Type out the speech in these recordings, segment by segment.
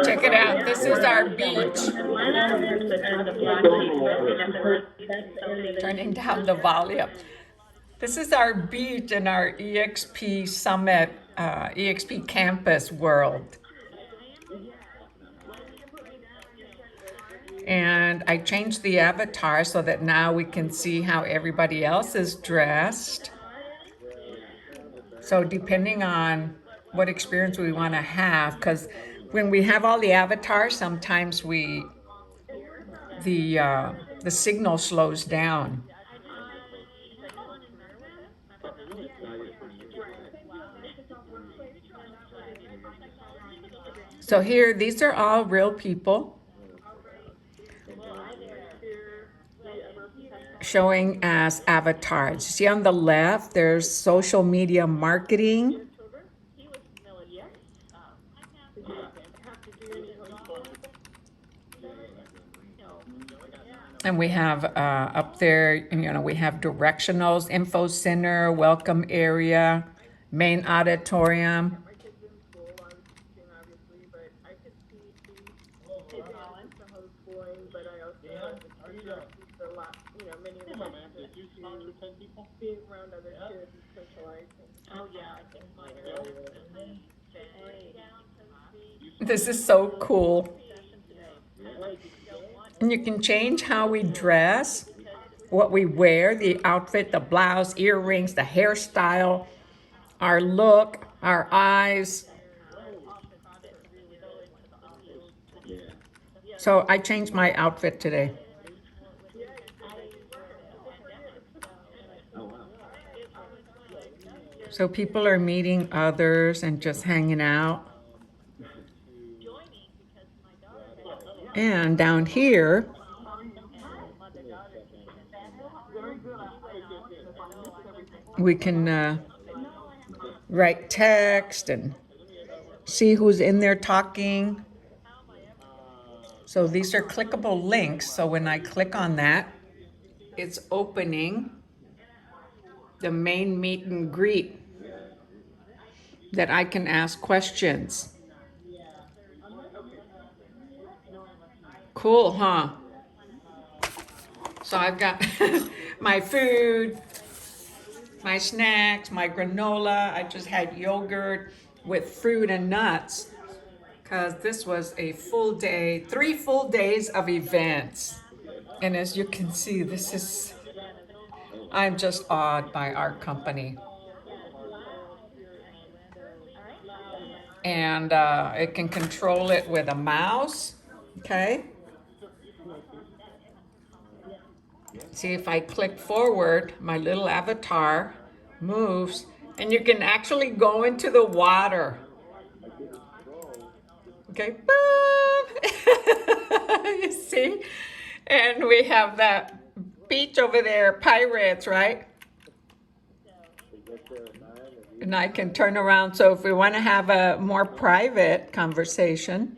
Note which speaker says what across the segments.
Speaker 1: Check it out. This is our beach. Turning down the volume. This is our beach in our eXp Summit, eXp Campus world. And I changed the avatar so that now we can see how everybody else is dressed. So depending on what experience we want to have, because when we have all the avatars, sometimes the signal slows down. So here, these are all real people showing as avatars. See on the left, there's social media marketing. And we have up there, we have directionals, info center, welcome area, main auditorium. This is so cool. And you can change how we dress, what we wear, the outfit, the blouse, earrings, the hairstyle, our look, our eyes. So I changed my outfit today. So people are meeting others and just hanging out. And down here, we can write text and see who's in there talking. So these are clickable links. So when I click on that, it's opening the main meet and greet that I can ask questions. Cool, huh? So I've got my food, my snacks, my granola. I just had yogurt with fruit and nuts because this was a full day, 3 full days of events. And as you can see, I'm just awed by our company. And it can control it with a mouse, okay? See, if I click forward, my little avatar moves, and you can actually go into the water. Okay, you see? And we have that beach over there, pirates, right? And I can turn around, so if we want to have a more private conversation.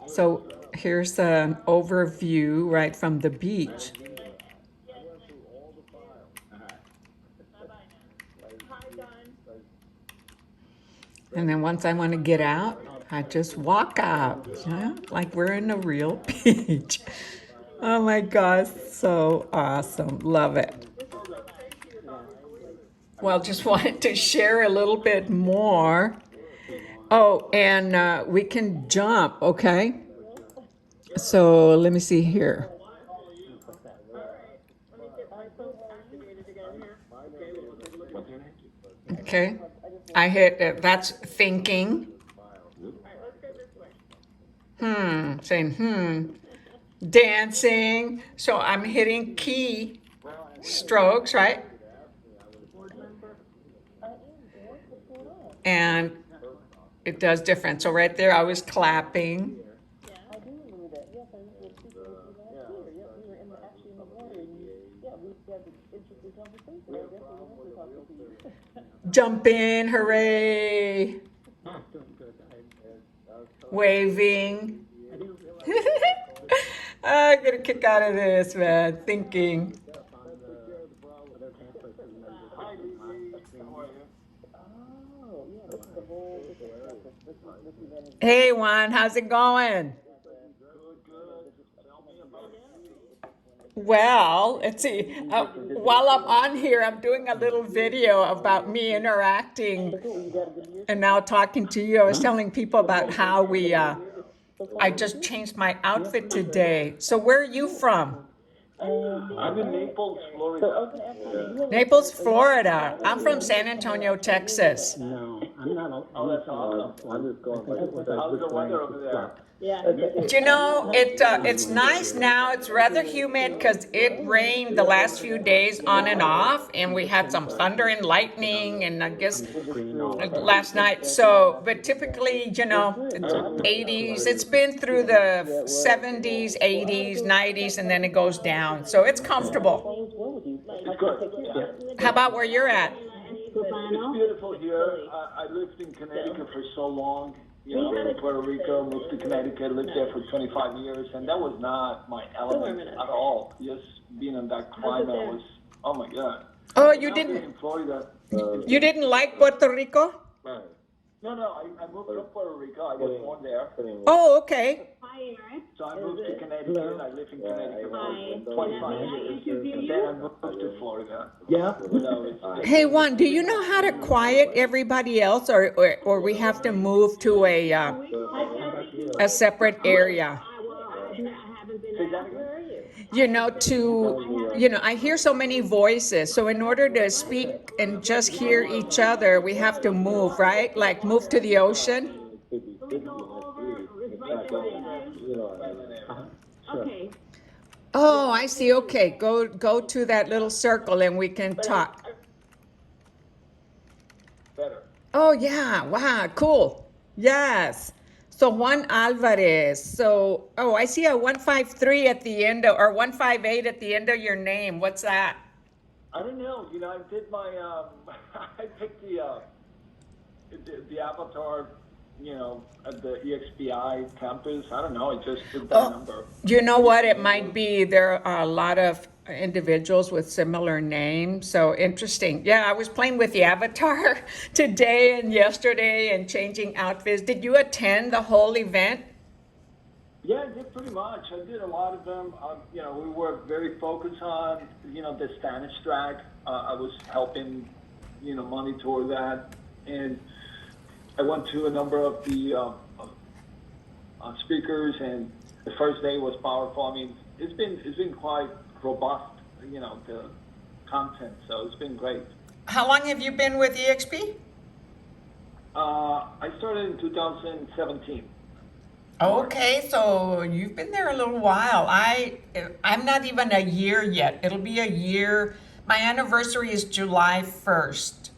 Speaker 1: So here's an overview right from the beach. And then once I want to get out, I just walk out, like we're in a real beach. Oh my gosh, so awesome. Love it. Well, just wanted to share a little bit more. Oh, and we can jump, okay? So let me see here. Okay, I hit, that's thinking. Saying dancing. So I'm hitting key strokes, right? And it does different. So right there, I was clapping. Jump in, hooray. Waving. I get a kick out of this, man. Thinking. Hey Juan, how's it going? Well, let's see. While I'm on here, I'm doing a little video about me interacting and now talking to you. I was telling people about how I just changed my outfit today. So where are you from?
Speaker 2: I'm in Naples, Florida.
Speaker 1: Naples, Florida. I'm from San Antonio, Texas.
Speaker 2: No, I'm not. Oh, that's awesome. I'm just going. How's the weather over there? Yeah.
Speaker 1: Do you know, it's nice now. It's rather humid because it rained the last few days on and off, and we had some thunder and lightning, and I guess last night. So, but typically, it's 80s. It's been through the 70s, 80s, 90s, and then it goes down. So it's comfortable.
Speaker 2: It's good.
Speaker 1: How about where you're at?
Speaker 2: It's beautiful here. I lived in Connecticut for so long. In Puerto Rico, moved to Connecticut, lived there for 25 years, and that was not my element at all. Just being in that climate was, oh my God.
Speaker 1: Oh,
Speaker 2: Now being in Florida.
Speaker 1: you didn't like Puerto Rico?
Speaker 2: No, I moved from Puerto Rico. I was born there.
Speaker 1: Oh, okay.
Speaker 2: So I moved to Connecticut. I live in Connecticut for 25 years. And then I moved to Florida. Yeah.
Speaker 1: Hey Juan, do you know how to quiet everybody else, or we have to move to a separate area? I hear so many voices. So in order to speak and just hear each other, we have to move, right? Like move to the ocean.
Speaker 3: Okay.
Speaker 1: Oh, I see. Okay, go to that little circle and we can talk.
Speaker 2: Better.
Speaker 1: Oh yeah, wow, cool. Yes. So Juan Alvarez. So, I see a 153 at the end of, or 158 at the end of your name. What's that?
Speaker 2: I don't know. I did my, I picked the avatar, at the eXp campus. I don't know. I just did that number.
Speaker 1: You know what? It might be there are a lot of individuals with similar names. So interesting. Yeah, I was playing with the avatar today and yesterday and changing outfits. Did you attend the whole event?
Speaker 2: Yeah, I did pretty much. I did a lot of them. We were very focused on, the Spanish track. I was helping, monitor that. And I went to a number of the speakers, and the first day was powerful. I mean, it's been quite robust, the content. So it's been great.
Speaker 1: How long have you been with eXp?
Speaker 2: I started in 2017.
Speaker 1: Okay, so you've been there a little while. I'm not even a year yet. It'll be a year. My anniversary is July 1st.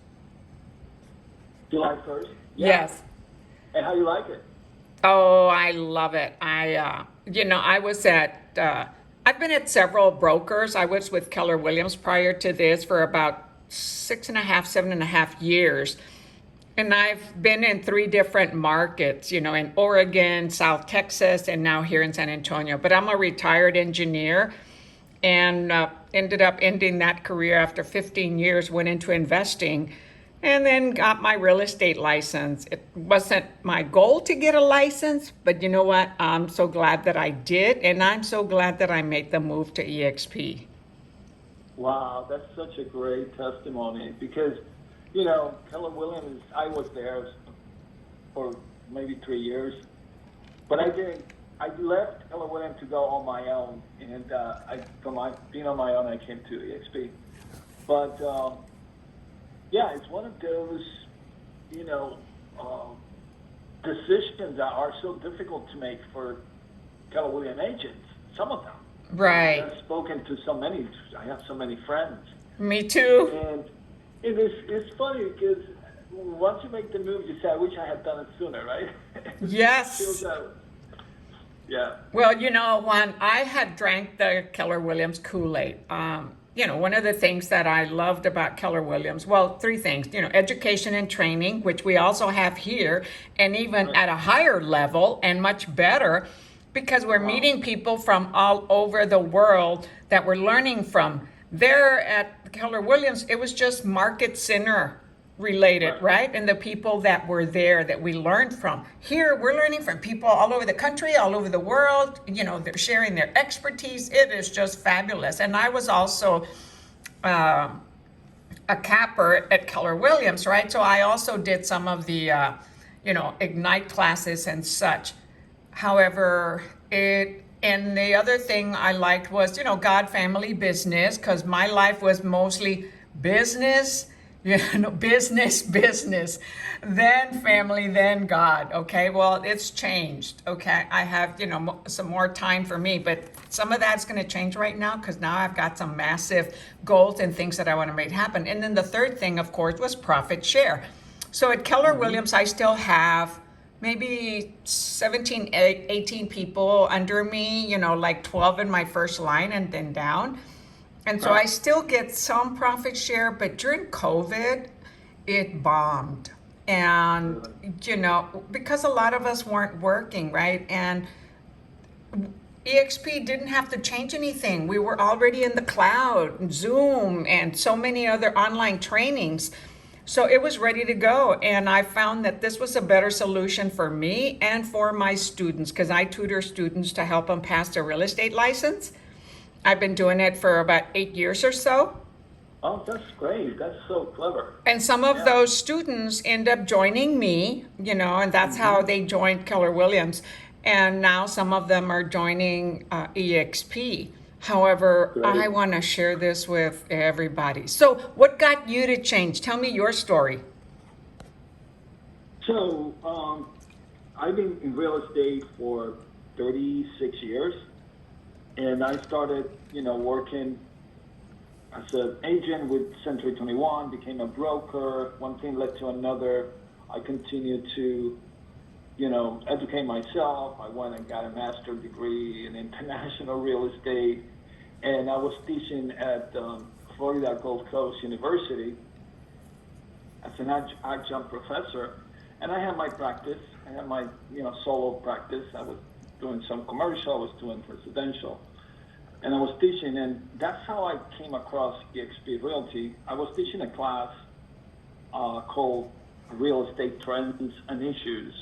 Speaker 2: July 1st? Yeah.
Speaker 1: Yes.
Speaker 2: And how you like it?
Speaker 1: Oh, I love it. I was I've been at several brokers. I was with Keller Williams prior to this for about 7.5 years. And I've been in 3 different markets, in Oregon, South Texas, and now here in San Antonio. But I'm a retired engineer and ended up ending that career after 15 years, went into investing, and then got my real estate license. It wasn't my goal to get a license, but you know what? I'm so glad that I did, and I'm so glad that I made the move to eXp.
Speaker 2: Wow, that's such a great testimony because, Keller Williams, I was there for maybe 3 years, but I left Keller Williams to go on my own, and being on my own, I came to eXp. But yeah, it's one of those, decisions that are so difficult to make for Keller Williams agents. Some of them.
Speaker 1: Right.
Speaker 2: I've spoken to so many. I have so many friends.
Speaker 1: Me too.
Speaker 2: And it's funny because once you make the move, you say, "I wish I had done it sooner," right?
Speaker 1: Yes.
Speaker 2: Yeah.
Speaker 1: Well, Juan, I had drank the Keller Williams Kool-Aid. One of the things that I loved about Keller Williams, well, 3 things, education and training, which we also have here, and even at a higher level and much better, because we're meeting people from all over the world that we're learning from. There at Keller Williams, it was just market center related, right? And the people that were there that we learned from. Here, we're learning from people all over the country, all over the world. You know, they're sharing their expertise. It is just fabulous. And I was also a capper at Keller Williams, right? So I also did some of the, Ignite classes and such. However, and the other thing I liked was, God, family, business, because my life was mostly business, business, then family, then God. Okay, well, it's changed. Okay, I have, some more time for me, but some of that's going to change right now because now I've got some massive goals and things that I want to make happen. And then the third thing, of course, was profit share. So at Keller Williams, I still have maybe 17, 18 people under me, like 12 in my first line and then down. And so I still get some profit share, but during COVID, it bombed. And, because a lot of us weren't working, right? And eXp didn't have to change anything. We were already in the cloud, Zoom, and so many other online trainings. So it was ready to go. And I found that this was a better solution for me and for my students because I tutor students to help them pass their real estate license. I've been doing it for about 8 years or so.
Speaker 2: Oh, that's great. That's so clever.
Speaker 1: And some of those students end up joining me, and that's how they joined Keller Williams. And now some of them are joining eXp. However,
Speaker 2: Great.
Speaker 1: I want to share this with everybody. So what got you to change? Tell me your story.
Speaker 2: So, I've been in real estate for 36 years, and I started, working as an agent with Century 21, became a broker. One thing led to another. I continued to, educate myself. I went and got a master's degree in international real estate, and I was teaching at Florida Gulf Coast University as an adjunct professor. And I had my practice. I had my, solo practice. I was doing some commercial. I was doing residential. And I was teaching, and that's how I came across eXp Realty. I was teaching a class called Real Estate Trends and Issues.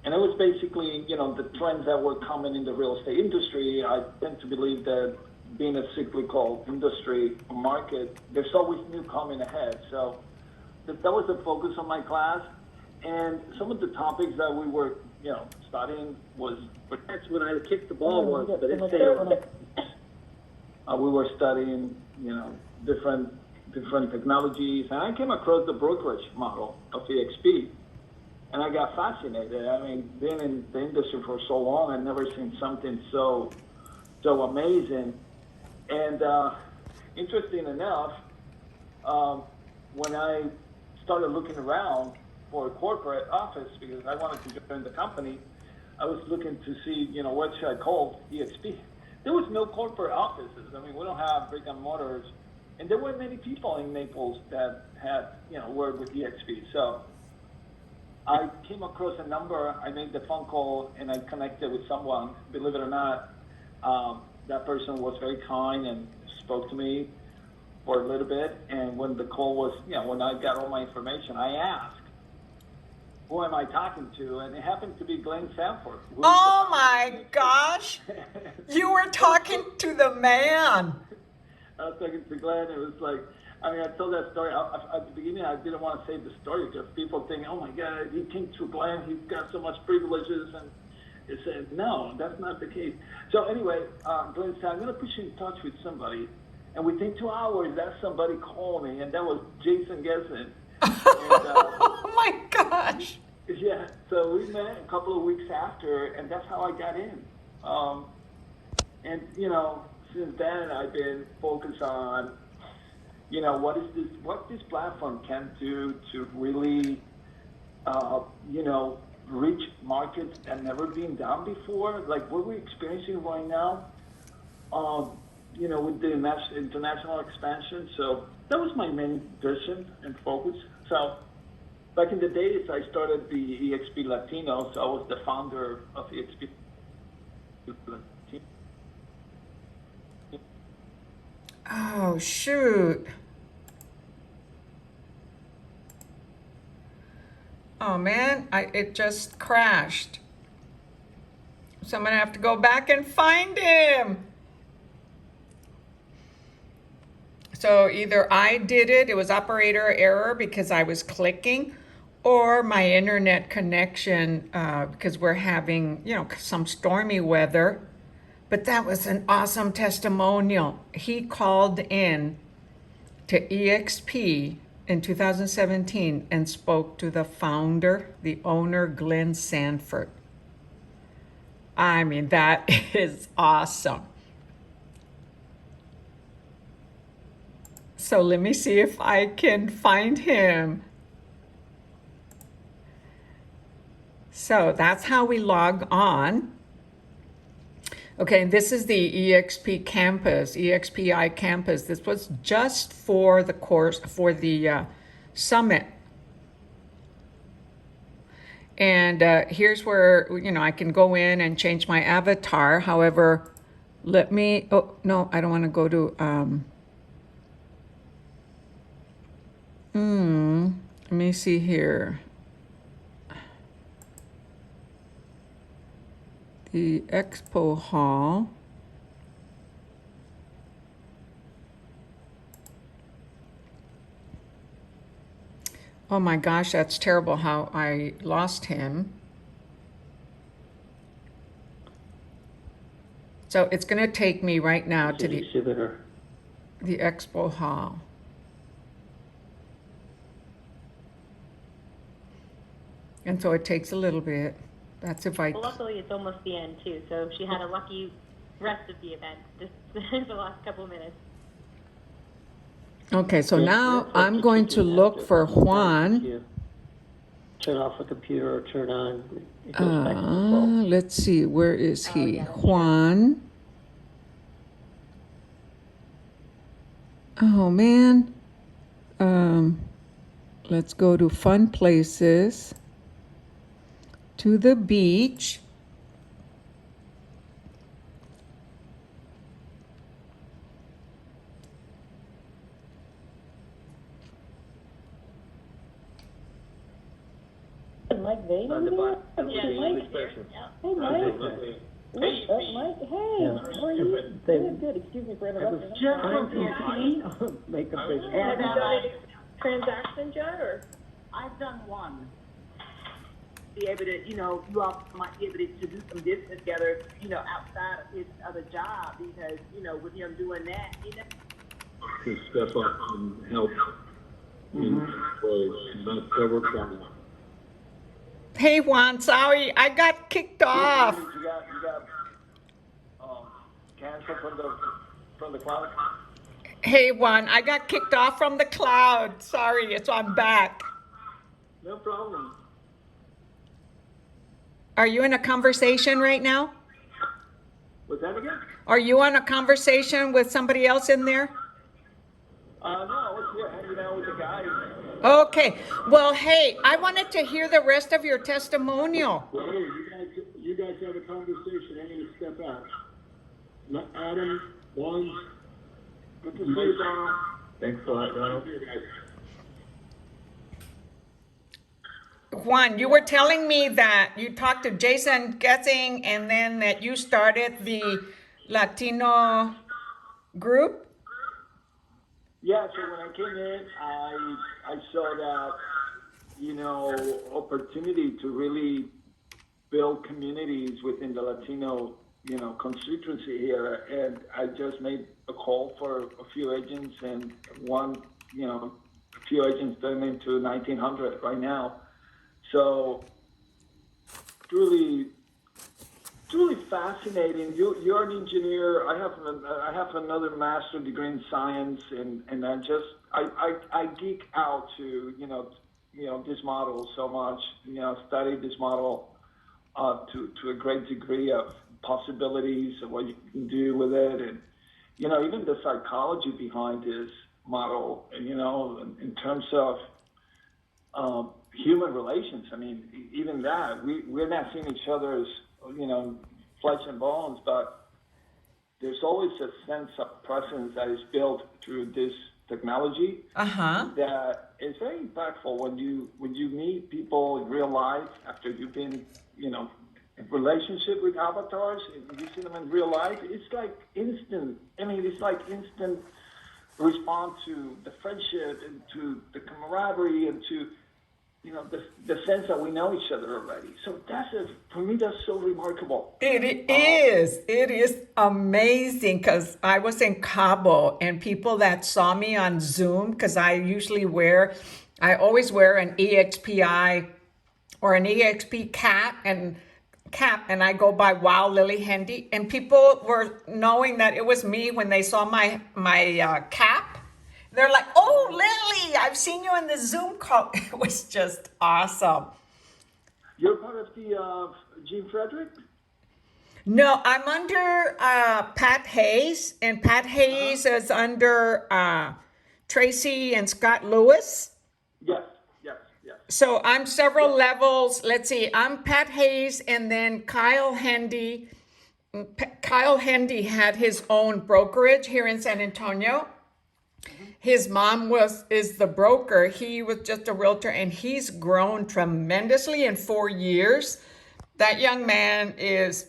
Speaker 2: And it was basically, the trends that were coming in the real estate industry. I tend to believe that being a cyclical industry market, there's always new coming ahead. So that was the focus of my class. And some of the topics that we were, studying was, that's when I kicked the ball was, but it's there. We were studying, different technologies, and I came across the brokerage model of eXp, and I got fascinated. I mean, being in the industry for so long, I'd never seen something so amazing. And interesting enough, when I started looking around for a corporate office because I wanted to join the company, I was looking to see, what should I call eXp. There was no corporate offices. I mean, we don't have brick and mortars. And there weren't many people in Naples that had, worked with eXp. So I came across a number. I made the phone call, and I connected with someone. Believe it or not, that person was very kind and spoke to me for a little bit. And when the call was, when I got all my information, I asked, who am I talking to? And it happened to be Glenn Sanford.
Speaker 1: Oh my gosh! You were talking to the man.
Speaker 2: I was talking to Glenn. It was like, I told that story. At the beginning, I didn't want to say the story because people think, oh my God, he came through Glenn. He's got so much privileges. And it said, no, that's not the case. So anyway, Glenn said, I'm going to put you in touch with somebody. And within 2 hours, that somebody called me, and that was Jason Gesson.
Speaker 1: Oh my gosh.
Speaker 2: Yeah, so we met a couple of weeks after, and that's how I got in. And, since then I've been focused on, what this platform can do to really, reach markets that never been done before, like what we're experiencing right now, with the international expansion. So that was my main vision and focus. So back in the days, I started the eXp Latino, so I was the founder of eXp Latino.
Speaker 1: Oh, shoot. Oh man, it just crashed. So I'm gonna have to go back and find him. So either I did it was operator error because I was clicking, or my internet connection, because we're having, some stormy weather. But that was an awesome testimonial. He called in to eXp in 2017 and spoke to the founder, the owner, Glenn Sanford. I mean, that is awesome. So let me see if I can find him. So that's how we log on. Okay, this is the eXp campus, EXPI campus. This was just for the course, for the summit. And here's where, I can go in and change my avatar. However, oh, no, I don't want to go to, let me see here. The expo hall. Oh my gosh, that's terrible how I lost him. So it's going to take me right now to the
Speaker 3: exhibitor.
Speaker 1: The expo hall. And so it takes a little bit. That's if I...
Speaker 4: Well, luckily it's almost the end too, so she had a lucky rest of the event, just the last couple of minutes.
Speaker 1: Okay, so now I'm going to look for Juan.
Speaker 3: Turn off the computer or turn on. It goes back to the phone.
Speaker 1: Let's see, where is he?
Speaker 4: yeah,
Speaker 1: Juan. Oh man. Let's go to fun places. To the beach.
Speaker 5: Mike Vane
Speaker 2: On the
Speaker 5: in there?
Speaker 2: bottom.
Speaker 5: Hey, Mike. Hey, Mike. Mike, hey, how are you? Good. Excuse me for interrupting.
Speaker 3: Just from make a big.
Speaker 5: Have you done a transaction yet, or?
Speaker 6: I've done one. Be able to, you all might be able to do some business together, outside of his other job, because, with him doing that,
Speaker 7: To step up and help in ways, not cover from.
Speaker 1: Hey Juan, sorry, I got kicked off.
Speaker 2: You got canceled from the cloud?
Speaker 1: Hey Juan, I got kicked off from the cloud. Sorry, so I'm back.
Speaker 2: No problem.
Speaker 1: Are you in a conversation right now?
Speaker 2: Was that again?
Speaker 1: Are you on a conversation with somebody else in there?
Speaker 2: No, I was here hanging out with the guys.
Speaker 1: Okay. Well, hey, I wanted to hear the rest of your testimonial.
Speaker 7: Well, hey, you guys have a conversation. I'm going to step out. Adam, Juan, good to see you, Donald.
Speaker 2: Thanks a lot, Donald.
Speaker 1: Juan, you were telling me that you talked to Jason Gessing and then that you started the Latino group?
Speaker 2: Yeah, so when I came in, I saw that, opportunity to really build communities within the Latino, constituency here. And I just made a call for a few agents, and a few agents turned into 1,900 right now. So truly fascinating. You're an engineer. I have another master's degree in science, and I geek out to this model so much. Studied this model to a great degree of possibilities of what you can do with it, and even the psychology behind this model. And in terms of human relations. I mean, even that, we're not seeing each other's, flesh and bones, but there's always a sense of presence that is built through this technology
Speaker 1: Uh-huh.
Speaker 2: that is very impactful when you meet people in real life after you've been, in relationship with avatars, and you see them in real life. It's like instant. I mean, it's like instant response to the friendship and to the camaraderie and to the sense that we know each other already. So for me, that's so remarkable.
Speaker 1: It is. It is amazing because I was in Cabo and people that saw me on Zoom, because I always wear an EXPI or an EXP cap, and I go by Wow Lillie Hendy, and people were knowing that it was me when they saw my cap. They're like, "Oh, Lillie, I've seen you in the Zoom call." It was just awesome.
Speaker 2: You're part of the Gene Frederick?
Speaker 1: No, I'm under Pat Hayes, and Pat Hayes is under Tracy and Scott Lewis.
Speaker 2: Yes, yes, yes.
Speaker 1: So I'm several levels. Let's see, I'm Pat Hayes, and then Kyle Hendy. Kyle Hendy had his own brokerage here in San Antonio. His mom is the broker. He was just a realtor, and he's grown tremendously in 4 years. That young man is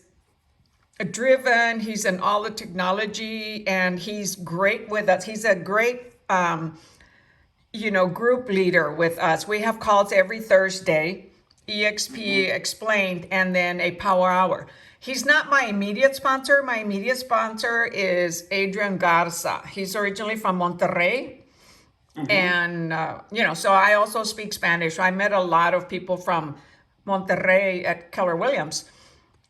Speaker 1: driven. He's in all the technology, and he's great with us. He's a great, group leader with us. We have calls every Thursday, eXp Explained, and then a power hour. He's not my immediate sponsor. My immediate sponsor is Adrian Garza. He's originally from Monterrey. And, so I also speak Spanish. I met a lot of people from Monterrey at Keller Williams.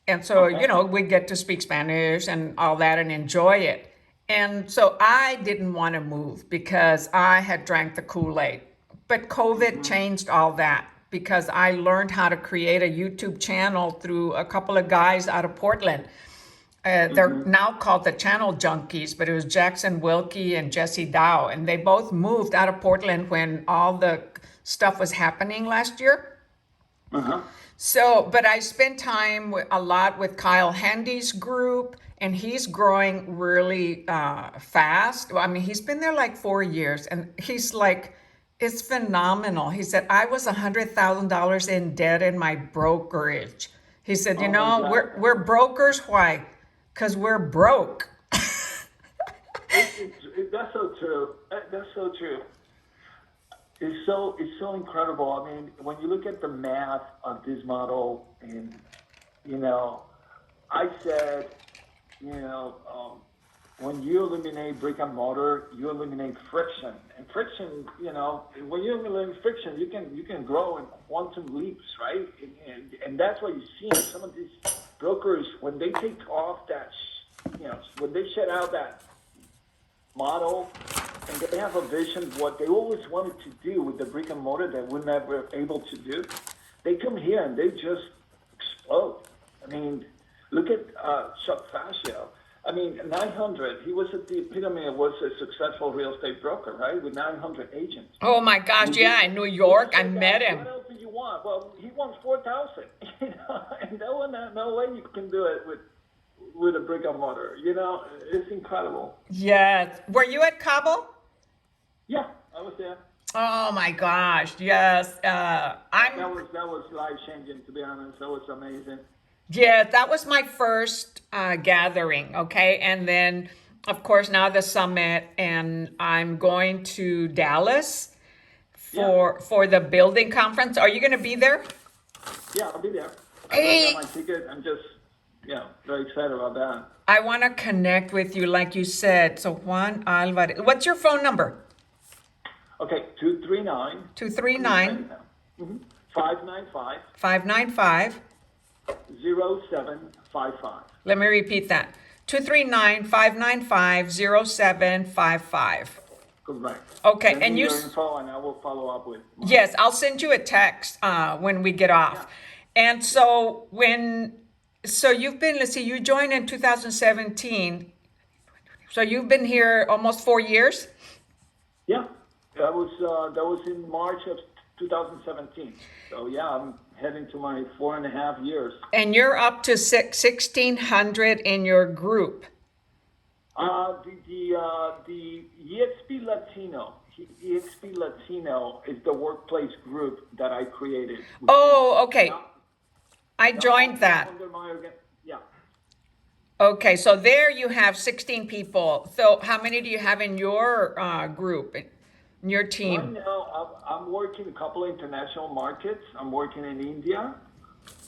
Speaker 1: And so, we get to speak Spanish and all that and enjoy it. And so I didn't want to move because I had drank the Kool-Aid. But COVID changed all that, because I learned how to create a YouTube channel through a couple of guys out of Portland. They're now called the Channel Junkies, but it was Jackson Wilkie and Jesse Dow. And they both moved out of Portland when all the stuff was happening last year. So, but I spent time a lot with Kyle Hendy's group, and he's growing really fast. I mean, he's been there like 4 years, and he's like, it's phenomenal. He said, I was $100,000 in debt in my brokerage. He said, we're brokers. Why? Because we're broke.
Speaker 2: That's so true. That's so true. It's so incredible. I mean, when you look at the math of this model, and I said, when you eliminate brick and mortar, you eliminate friction. And friction, when you eliminate friction, you can grow in quantum leaps, right? And that's what you see in some of these brokers when they take off that, when they shed out that model, and they have a vision of what they always wanted to do with the brick and mortar that we're never able to do. They come here and they just explode. I mean, look at Chuck Fascio. I mean, 900, he was at the epitome of was a successful real estate broker, right? With 900 agents.
Speaker 1: Oh my gosh, yeah, in New York, I met him.
Speaker 2: What else do you want? Well, he wants 4,000, and no way you can do it with a brick and mortar. It's incredible.
Speaker 1: Yeah. Were you at Cabo?
Speaker 2: Yeah, I was there.
Speaker 1: Oh my gosh, yes.
Speaker 2: That was life changing, to be honest. That was amazing.
Speaker 1: Yeah, that was my first gathering, okay? And then, of course, now the summit, and I'm going to Dallas for the building conference. Are you going to be there?
Speaker 2: Yeah, I'll be there.
Speaker 1: Hey.
Speaker 2: I got my ticket. I'm just, very excited about that.
Speaker 1: I want to connect with you, like you said. So Juan Alvarez, what's your phone number?
Speaker 2: Okay, 239.
Speaker 1: 239.
Speaker 2: 595.
Speaker 1: 595.
Speaker 2: 0755.
Speaker 1: Let me repeat that. 239-595-0755.
Speaker 2: Correct.
Speaker 1: Okay,
Speaker 2: Send
Speaker 1: and
Speaker 2: me
Speaker 1: you...
Speaker 2: your info, and I will follow up with...
Speaker 1: Yes, I'll send you a text when we get off. Yeah. And so you've been, let's see, you joined in 2017. So you've been here almost 4 years?
Speaker 2: Yeah, that was in March of 2017. So yeah, I'm heading to my 4.5 years.
Speaker 1: And you're up to 1,600 in your group.
Speaker 2: The eXp Latino. eXp Latino is the workplace group that I created.
Speaker 1: Oh, okay.
Speaker 2: Not-
Speaker 1: I
Speaker 2: not
Speaker 1: joined that.
Speaker 2: under my yeah.
Speaker 1: Okay, so there you have 16 people. So how many do you have in your group, in your
Speaker 2: Right
Speaker 1: team?
Speaker 2: now, I'm working a couple of international markets. I'm working in India.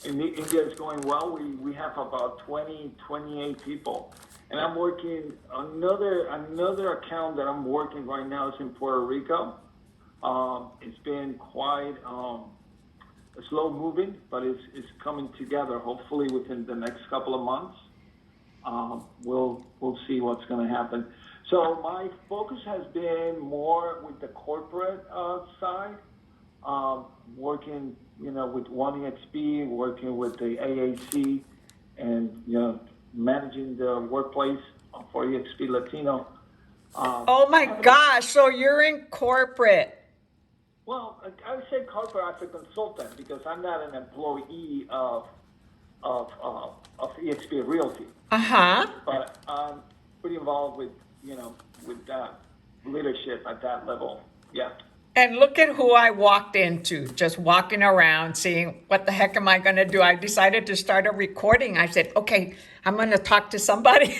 Speaker 2: India is going well. We have about 28 people. And I'm working, another account that I'm working right now is in Puerto Rico. It's been quite slow moving, but it's coming together. Hopefully within the next couple of months, we'll see what's going to happen. So my focus has been more with the corporate side, working, with One eXp, working with the AAC, and managing the workplace for eXp Latino.
Speaker 1: Oh my gosh, so you're in corporate.
Speaker 2: Well, I would say corporate as a consultant because I'm not an employee of eXp Realty,
Speaker 1: Uh-huh.
Speaker 2: but I'm pretty involved with with that leadership at that level. Yeah.
Speaker 1: And look at who I walked into, just walking around, seeing what the heck am I going to do? I decided to start a recording. I said, okay, I'm going to talk to somebody.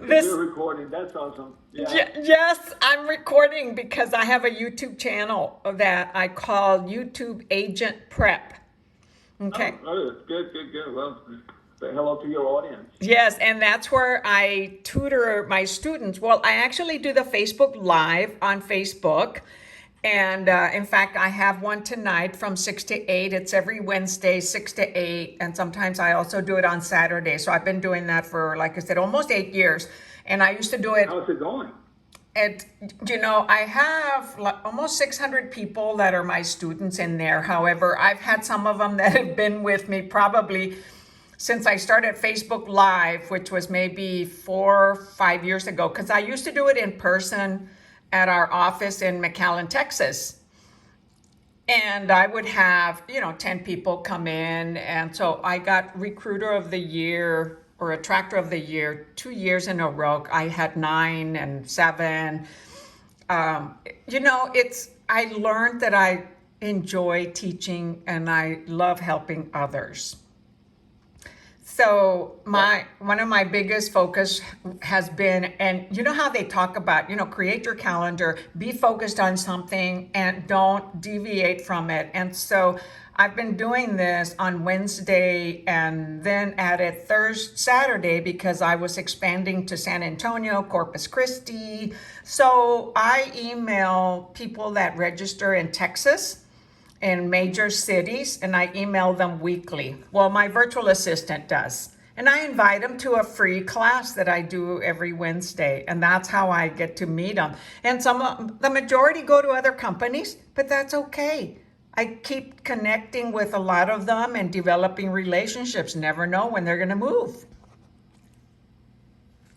Speaker 2: You're recording. That's awesome. Yeah.
Speaker 1: Yes, I'm recording because I have a YouTube channel that I call YouTube Agent Prep. Okay.
Speaker 2: Oh, good. Well, say hello to your audience.
Speaker 1: Yes, and that's where I tutor my students. Well, I actually do the Facebook Live on Facebook. And in fact, I have one tonight from 6 to 8. It's every Wednesday, 6 to 8. And sometimes I also do it on Saturday. So I've been doing that for, like I said, almost 8 years. And I used to do it.
Speaker 2: How's it going?
Speaker 1: And, I have almost 600 people that are my students in there. However, I've had some of them that have been with me probably since I started Facebook Live, which was maybe 4 or 5 years ago, because I used to do it in person at our office in McAllen, Texas. And I would have, 10 people come in. And so I got Recruiter of the Year or Attractor of the Year 2 years in a row. I had 9 and 7. I learned that I enjoy teaching and I love helping others. So one of my biggest focus has been, and you know how they talk about, create your calendar, be focused on something and don't deviate from it. And so I've been doing this on Wednesday and then added Saturday because I was expanding to San Antonio, Corpus Christi. So I email people that register in Texas in major cities, and I email them weekly. Well, my virtual assistant does. And I invite them to a free class that I do every Wednesday, and that's how I get to meet them. And the majority go to other companies, but that's okay. I keep connecting with a lot of them and developing relationships. Never know when they're gonna move.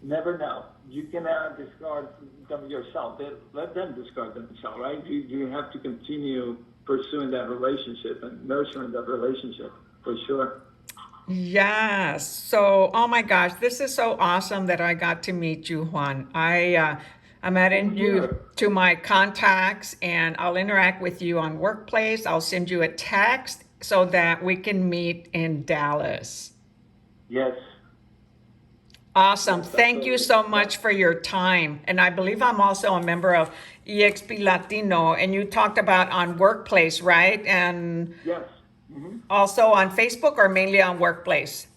Speaker 2: Never know. You cannot discard them yourself. Let them discard themselves, right? You have to continue pursuing that relationship and nurturing that relationship for sure.
Speaker 1: Yes. So, oh my gosh, this is so awesome that I got to meet you, Juan. I'm adding you to my contacts and I'll interact with you on Workplace. I'll send you a text so that we can meet in Dallas.
Speaker 2: Yes.
Speaker 1: Awesome. Thank you so much for your time. And I believe I'm also a member of eXp Latino, and you talked about on Workplace, right? And
Speaker 2: Yes. Mm-hmm.
Speaker 1: also on Facebook or mainly on Workplace?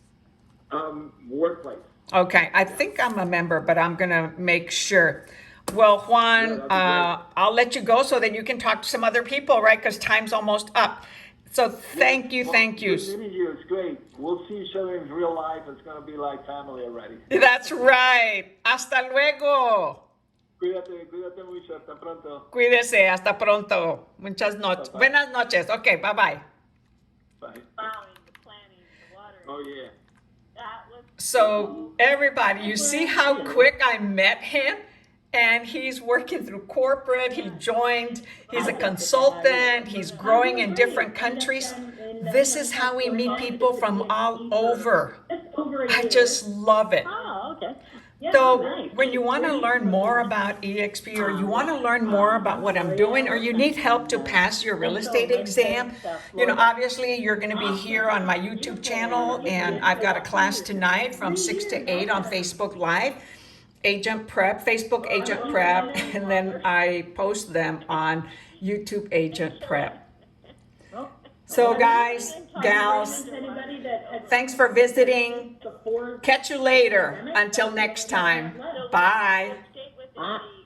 Speaker 2: Workplace.
Speaker 1: Okay, I think I'm a member, but I'm gonna make sure. Well, Juan, I'll let you go so that you can talk to some other people, right? Because time's almost up. So thank you.
Speaker 2: Good meeting you. It's great. We'll see each other in real life. It's going to be like family already.
Speaker 1: That's right. Hasta luego.
Speaker 2: Cuídate mucho. Hasta pronto.
Speaker 1: Cuídese. Hasta pronto. Muchas noches.
Speaker 2: Bye-bye.
Speaker 1: Buenas noches. Okay, bye-bye.
Speaker 2: Bye.
Speaker 4: Plowing, the planning, the water.
Speaker 2: Oh, yeah.
Speaker 4: That was
Speaker 1: So everybody, you see how quick I met him? And he's working through corporate. He joined. He's a consultant. He's growing in different countries. This is how we meet people from all over.
Speaker 5: over a
Speaker 1: I
Speaker 5: year.
Speaker 1: just love it.
Speaker 5: Oh, okay. Yeah,
Speaker 1: So
Speaker 5: nice.
Speaker 1: when you want to learn more about eXp, or you want to learn more about what I'm doing, or you need help to pass your real estate exam, obviously you're going to be here on my YouTube channel, and I've got a class tonight from 6 to 8 on Facebook Live, Agent Prep, Facebook Agent Prep, and then I post them on YouTube Agent Prep. So guys, gals, thanks for visiting. Catch you later. Until next time. Bye.
Speaker 4: Stay with the